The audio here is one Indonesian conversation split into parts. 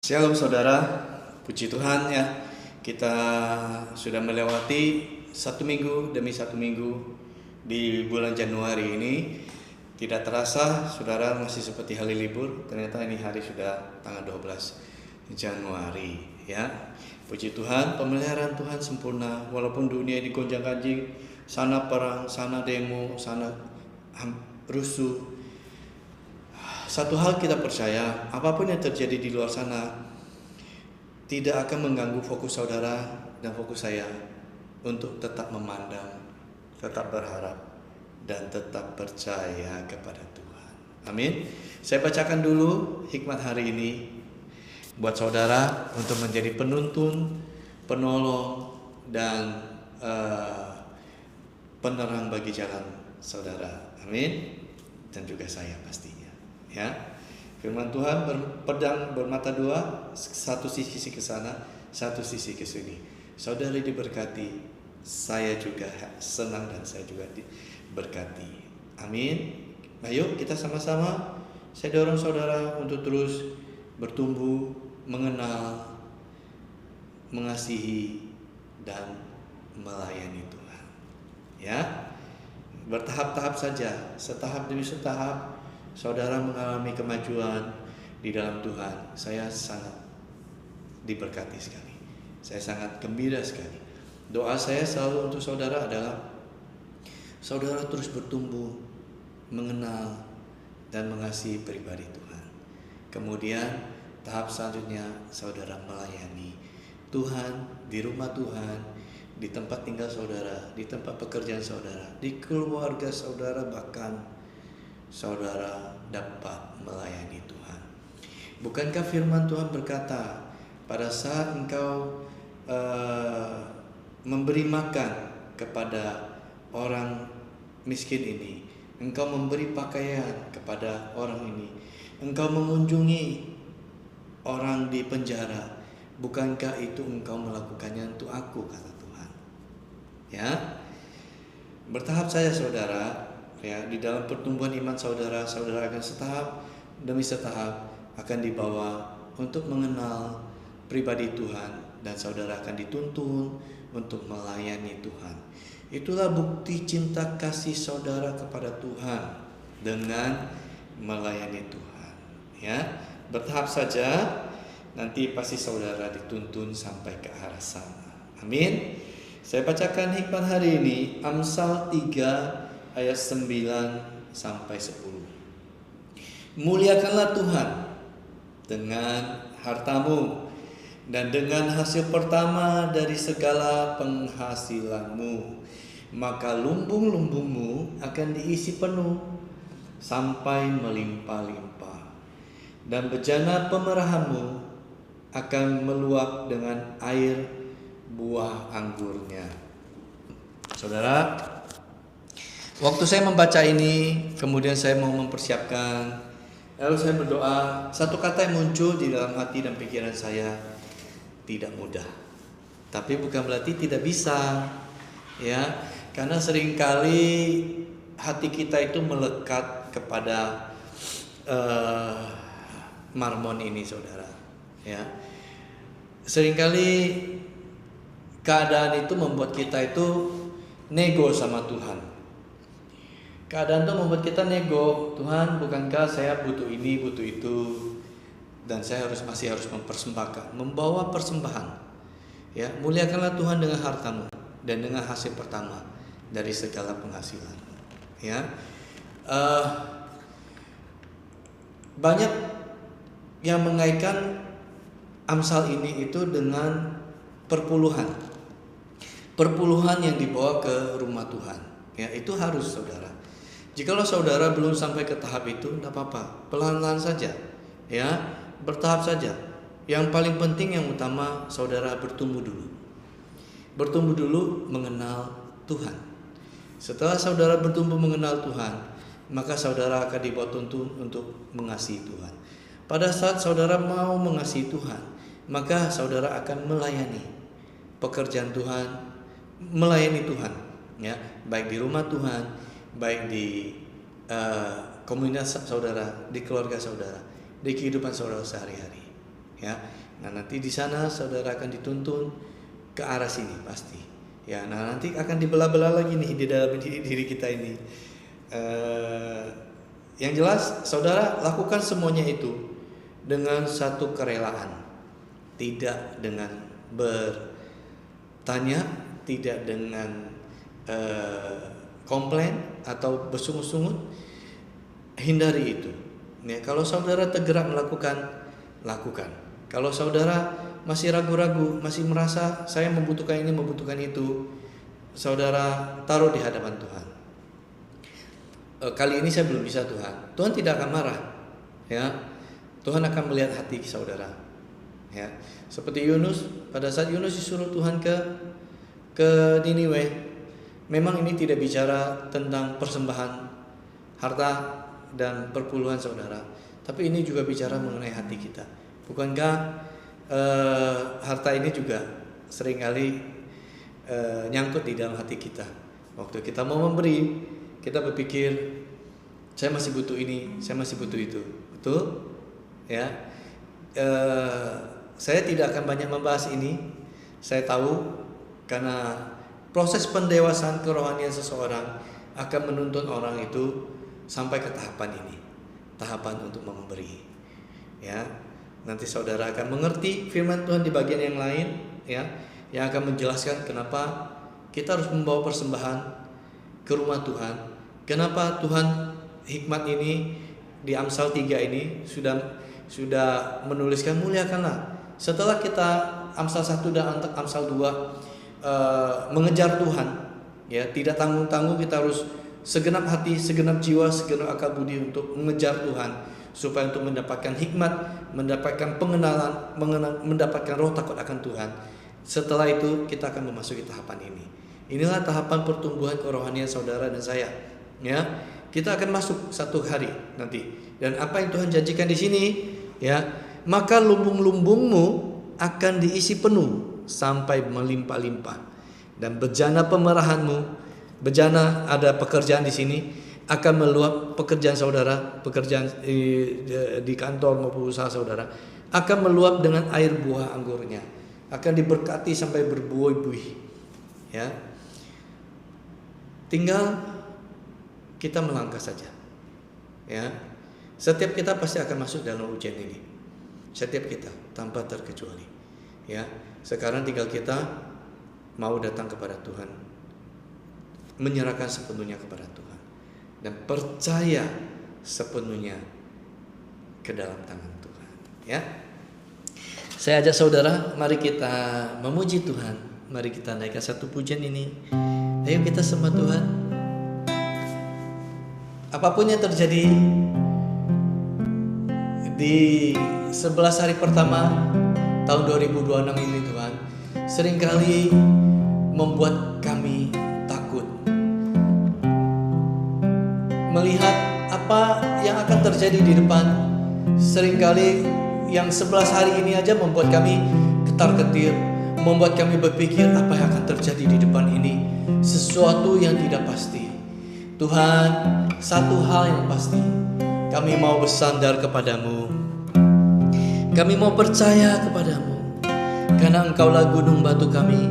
Shalom saudara, puji Tuhan ya. Kita sudah melewati satu minggu demi satu minggu di bulan Januari ini. Tidak terasa saudara masih seperti hari libur. Ternyata ini hari sudah tanggal 12 Januari ya. Puji Tuhan, pemeliharaan Tuhan sempurna. Walaupun dunia digonjang-ganjing, sana perang, sana demo, sana rusuh. Satu hal kita percaya, apapun yang terjadi di luar sana tidak akan mengganggu fokus saudara dan fokus saya untuk tetap memandang, tetap berharap, dan tetap percaya kepada Tuhan. Amin. Saya bacakan dulu hikmat hari ini buat saudara untuk menjadi penuntun, penolong, dan penerang bagi jalan saudara. Amin. Dan juga saya pastinya. Ya, firman Tuhan berpedang bermata dua, satu sisi ke sana, satu sisi ke sini. Saudari diberkati, saya juga senang dan saya juga diberkati. Amin. Ayo kita sama-sama, saya dorong saudara untuk terus bertumbuh, mengenal, mengasihi, dan melayani Tuhan. Ya, bertahap-tahap saja, setahap demi setahap. Saudara mengalami kemajuan di dalam Tuhan. Saya sangat diberkati sekali. Saya sangat gembira sekali. Doa saya selalu untuk saudara adalah saudara terus bertumbuh, mengenal dan mengasihi pribadi Tuhan. Kemudian tahap selanjutnya saudara melayani Tuhan di rumah Tuhan, di tempat tinggal saudara, di tempat pekerjaan saudara, di keluarga saudara, bahkan saudara dapat melayani Tuhan. Bukankah firman Tuhan berkata, pada saat engkau memberi makan kepada orang miskin ini, engkau memberi pakaian kepada orang ini, engkau mengunjungi orang di penjara, bukankah itu engkau melakukannya untuk aku, kata Tuhan. Ya, bertahap saja saudara. Ya, di dalam pertumbuhan iman saudara akan setahap demi setahap akan dibawa untuk mengenal pribadi Tuhan, dan saudara akan dituntun untuk melayani Tuhan. Itulah bukti cinta kasih saudara kepada Tuhan, dengan melayani Tuhan. Ya, bertahap saja, nanti pasti saudara dituntun sampai ke arah sana. Amin. Saya bacakan hikmat hari ini, Amsal 3 ayat 9 sampai 10. Muliakanlah Tuhan dengan hartamu dan dengan hasil pertama dari segala penghasilanmu, maka lumbung-lumbungmu akan diisi penuh sampai melimpah-limpah, dan bejana pemerahanmu akan meluap dengan air buah anggurnya. Saudara, waktu saya membaca ini, kemudian saya mau mempersiapkan, lalu saya berdoa, satu kata yang muncul di dalam hati dan pikiran saya, tidak mudah. Tapi bukan berarti tidak bisa, ya, karena seringkali hati kita itu melekat kepada marmon ini, saudara. Ya, seringkali keadaan itu membuat kita itu nego sama Tuhan. Keadaan itu membuat kita nego, Tuhan, bukankah saya butuh ini, butuh itu, dan saya masih harus mempersembahkan, membawa persembahan. Ya, muliakanlah Tuhan dengan hartamu dan dengan hasil pertama dari segala penghasilan. Ya, banyak yang mengaitkan Amsal ini itu dengan perpuluhan yang dibawa ke rumah Tuhan. Ya, itu harus saudara. Jikalau saudara belum sampai ke tahap itu, tidak apa-apa, pelan-pelan saja, ya, bertahap saja. Yang paling penting, yang utama, saudara bertumbuh dulu mengenal Tuhan. Setelah saudara bertumbuh mengenal Tuhan, maka saudara akan dibawa tuntun untuk mengasihi Tuhan. Pada saat saudara mau mengasihi Tuhan, maka saudara akan melayani pekerjaan Tuhan, melayani Tuhan, ya, baik di rumah Tuhan, baik di komunitas saudara, di keluarga saudara, di kehidupan saudara sehari-hari. ya. Nah, nanti di sana saudara akan dituntun ke arah sini pasti. Ya, nah nanti akan dibelah-belah lagi nih di dalam diri kita ini. Yang jelas saudara lakukan semuanya itu dengan satu kerelaan, tidak dengan bertanya, tidak dengan komplain atau bersungut-sungut. Hindari itu. Ya, kalau saudara tergerak melakukan, lakukan. Kalau saudara masih ragu-ragu, masih merasa saya membutuhkan ini, membutuhkan itu, saudara taruh di hadapan Tuhan. Kali ini saya belum bisa Tuhan. Tuhan tidak akan marah, ya. Tuhan akan melihat hati saudara, ya. Seperti Yunus, pada saat Yunus disuruh Tuhan ke Niniwe, memang ini tidak bicara tentang persembahan harta dan perpuluhan saudara, tapi ini juga bicara mengenai hati kita. Bukankah harta ini juga seringkali nyangkut di dalam hati kita. Waktu kita mau memberi, kita berpikir saya masih butuh ini, saya masih butuh itu, betul? Ya, saya tidak akan banyak membahas ini. Saya tahu karena proses pendewasaan kerohanian seseorang akan menuntun orang itu sampai ke tahapan ini, tahapan untuk memberi. Ya, nanti saudara akan mengerti firman Tuhan di bagian yang lain, ya, yang akan menjelaskan kenapa kita harus membawa persembahan ke rumah Tuhan. Kenapa Tuhan hikmat ini di Amsal 3 ini sudah menuliskan muliakanlah. Setelah kita Amsal 1 dan Amsal 2 mengejar Tuhan, ya, tidak tanggung-tanggung, kita harus segenap hati, segenap jiwa, segenap akal budi untuk mengejar Tuhan, supaya untuk mendapatkan hikmat, mendapatkan pengenalan, mendapatkan roh takut akan Tuhan. Setelah itu kita akan memasuki tahapan ini. Inilah tahapan pertumbuhan kerohanian saudara dan saya. Ya, kita akan masuk satu hari nanti. Dan apa yang Tuhan janjikan di sini, ya, maka lumbung-lumbungmu akan diisi penuh sampai melimpah-limpah, dan bejana pemerahanmu, bejana ada pekerjaan di sini, akan meluap. Pekerjaan saudara, pekerjaan di kantor maupun usaha saudara akan meluap dengan air buah anggurnya, akan diberkati sampai berbuih-buih. Ya, tinggal kita melangkah saja. Ya, setiap kita pasti akan masuk dalam ujian ini. Setiap kita tanpa terkecuali. Ya, sekarang tinggal kita mau datang kepada Tuhan, menyerahkan sepenuhnya kepada Tuhan, dan percaya sepenuhnya ke dalam tangan Tuhan. Ya, saya ajak saudara, mari kita memuji Tuhan. Mari kita naikkan satu pujian ini. Ayo kita sembah Tuhan. Apapun yang terjadi di 11 hari pertama tahun 2026 ini, Tuhan, seringkali membuat kami takut melihat apa yang akan terjadi di depan. Seringkali yang 11 hari ini aja membuat kami ketar-ketir, membuat kami berpikir apa yang akan terjadi di depan ini, sesuatu yang tidak pasti. Tuhan, satu hal yang pasti, kami mau bersandar kepadamu, kami mau percaya kepadamu, karena Engkaulah gunung batu kami,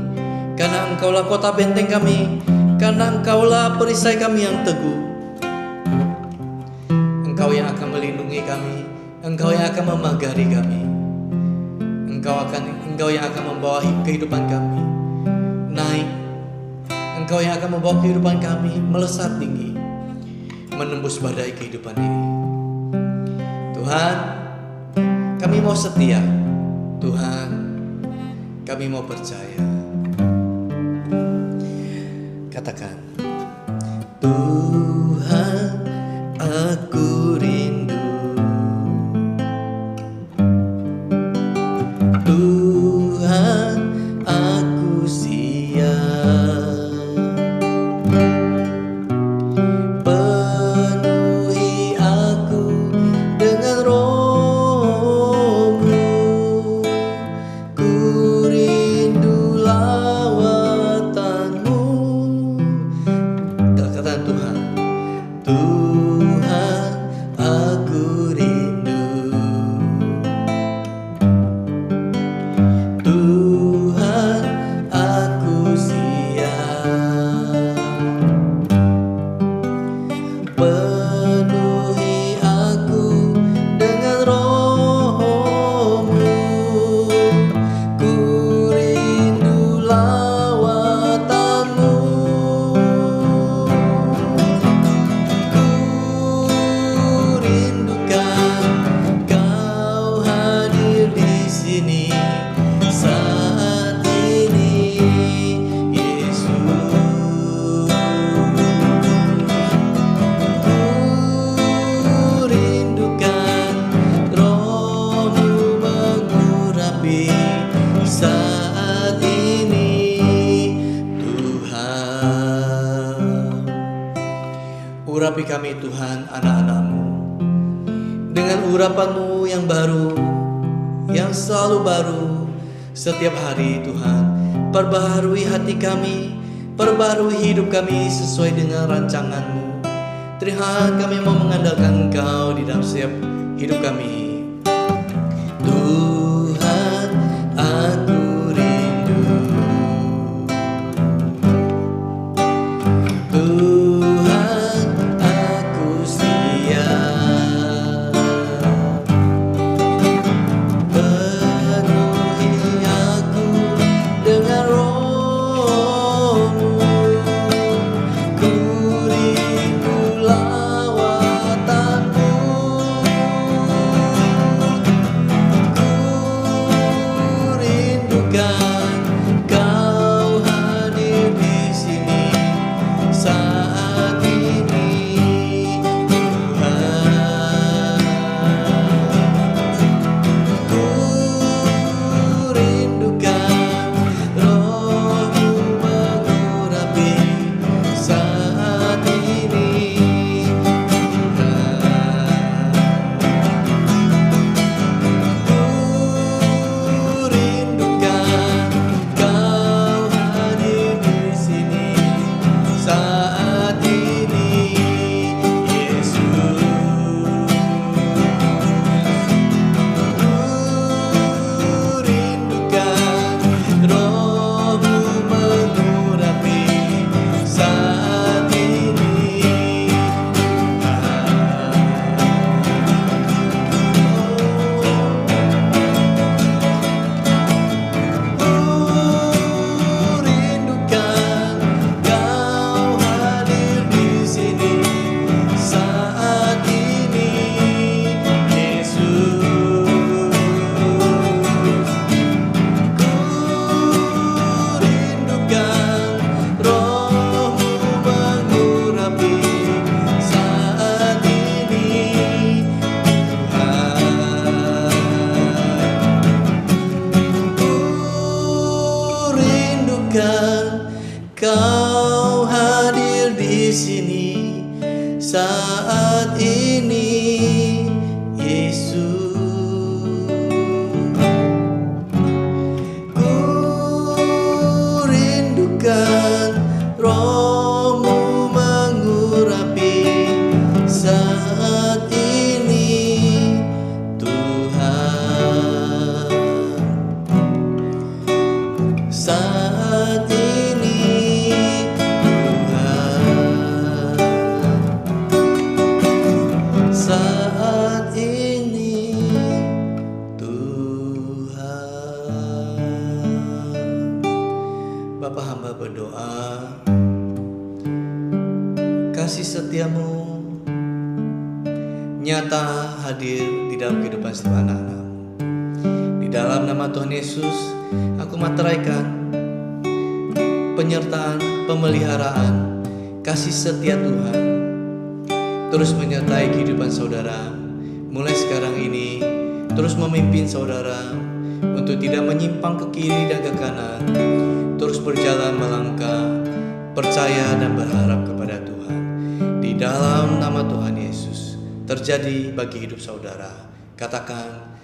karena Engkaulah kota benteng kami, karena Engkaulah perisai kami yang teguh. Engkau yang akan melindungi kami, Engkau yang akan memagari kami, Engkau yang akan membawa kehidupan kami naik, Engkau yang akan membawa kehidupan kami melesat tinggi, menembus badai kehidupan ini. Tuhan, kami mau setia. Tuhan, kami mau percaya. Katakan, Tuhan, aku rindu. Tuhan, aku siap. Penuhi aku dengan Roh-Mu. Ku rindu lawatan-Mu. Katakan, Tuhan, Tuhan, aku siap. Penuhi aku dengan roh-Mu, ku rindu lawatan-Mu. Ku rindukan Kau hadir di sini saat ini, Yesus. Ku rindukan Roh-Mu mengurapi saat ini, Tuhan. Urapi kami Tuhan, anak-anak-Mu, dengan urapan-Mu yang baru, yang selalu baru setiap hari. Tuhan, perbaharui hati kami, perbaharui hidup kami sesuai dengan rancangan-Mu. Tuhan, kami mau mengandalkan Engkau di dalam setiap hidup kami. Tuhan, aku rindu. Tuhan, aku siap. Penuhi aku dengan Roh-Mu, ku rindu lawatan-Mu. Ku rindukan Kau hadir di sini saat ini, Tuhan. Ku rindukan Roh-Mu mengurapi saat ini, Tuhan. Ku rindukan Kau hadir di sini saat ini, Yesus. Ku rindukan Roh-Mu mengurapi saat ini, Ku rindukan Kau hadir di sini saat ini, Yesus. Ku rindukan Roh-Mu mengurapi saat ini, Tuhan. Ku rindukan Kau hadir di sini saat ini, Yesus. Ku rindukan Roh-Mu mengurapi saat ini, Tuhan. Saat ini, Tuhan. Saat ini, Tuhan. Bapa, hamba berdoa, kasih setia-Mu nyata hadir di dalam kehidupan setiap anak-anak-Mu. Di dalam nama Tuhan Yesus, aku materaikan penyertaan, pemeliharaan, kasih setia Tuhan terus menyertai kehidupan saudara mulai sekarang ini, terus memimpin saudara untuk tidak menyimpang ke kiri dan ke kanan, terus berjalan melangkah, percaya dan berharap kepada Tuhan. Di dalam nama Tuhan Yesus terjadi bagi hidup saudara. Katakan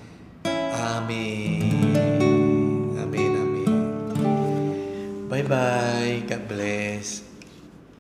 amin. Amin, amin. Bye bye, God bless.